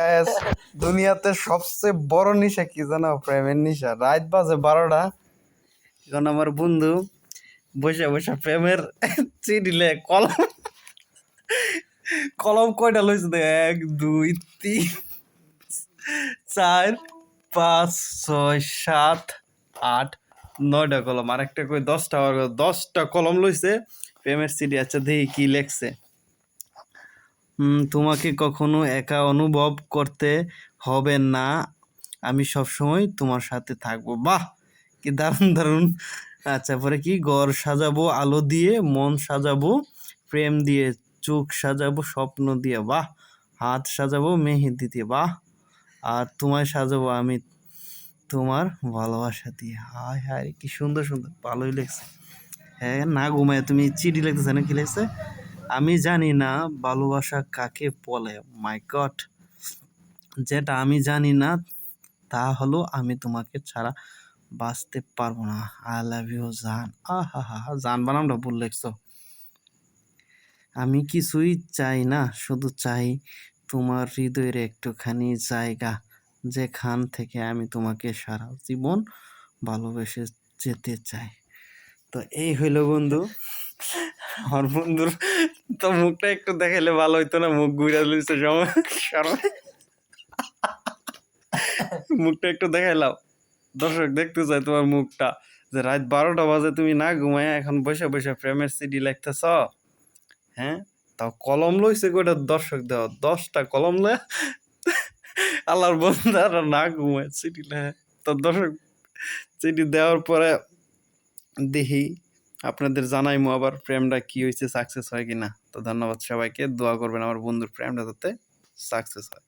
Guys দুনিয়াতে সবচেয়ে বড় নেশা কি জানো? প্রেমের নেশা। রাত বাজে 12টা, এখন আমার বন্ধু বসে বসে প্রেমের চিঠিলে কলম কলম কয়টা লইছে দেখ, 1 2 3 4 5 6 7 8 9টা কলম, আরেকটা কই 10টা কলম লইছে প্রেমের চিঠি। আচ্ছা দেখি কি লেখছে। তোমাকে কখনো একা অনুভব করতে হবে না, আমি সবসময় তোমার সাথে থাকবো। বাহ, কি দারুণ দারুণ। আচ্ছা পরে কি, ঘর সাজাবো আলো দিয়ে, মন সাজাবো প্রেম দিয়ে, চোখ সাজাবো স্বপ্ন দিয়ে, বাহ, হাত সাজাবো মেহেদি দিয়ে, বাহ, আর তোমায় সাজাবো আমি তোমার ভালোবাসা দিয়ে। হায় হায় কি সুন্দর সুন্দর, ভালোই লেগছে। হ্যাঁ, না ঘুমায় তুমি চিঠি লিখতেছে না, কি লিখছে? আমি জানি না ভালোবাসা কাকে বলে, মাই গড। যেটা আমি জানি না তা হলো আমি তোমাকে ছাড়া বাঁচতে পারবো না। আই লাভ ইউ জান। আহা হা, জান বানামটা ভুল লেখছো। আমি কিছুই চাই না, শুধু চাই তোমার হৃদয়ের একটুখানি জায়গা, যেখান থেকে আমি তোমাকে সারা জীবন ভালোবেসে যেতে চাই। তো এই হইল বন্ধু, আমার বন্ধুর। তো মুখটা একটু দেখাইলে ভালো হইতো না? মুখ ঘুরা লইছে সময়, মুখটা একটু দেখাইলাম, দর্শক দেখতে চাই তোমার মুখটা, যে রাত 12টা বাজে তুমি না ঘুমায় এখন বসে বসে প্রেমের সিডি লিখতেছ। হ্যাঁ, তাও কলম লইছে কয়টা দর্শক দেওয়া, 10টা কলম লয় আল্লাহর বন্দারা না ঘুমায় সিডি লেখে। তো দর্শক সিডি দেওয়ার পরে দেখি আপনাদের জানাইমু আবার প্রেমটা কি হয়েছে, সাকসেস হয় কিনা। তো ধন্যবাদ সবাইকে, দোয়া করবেন আমার বন্ধুর প্রেমটা যাতে সাকসেস হয়।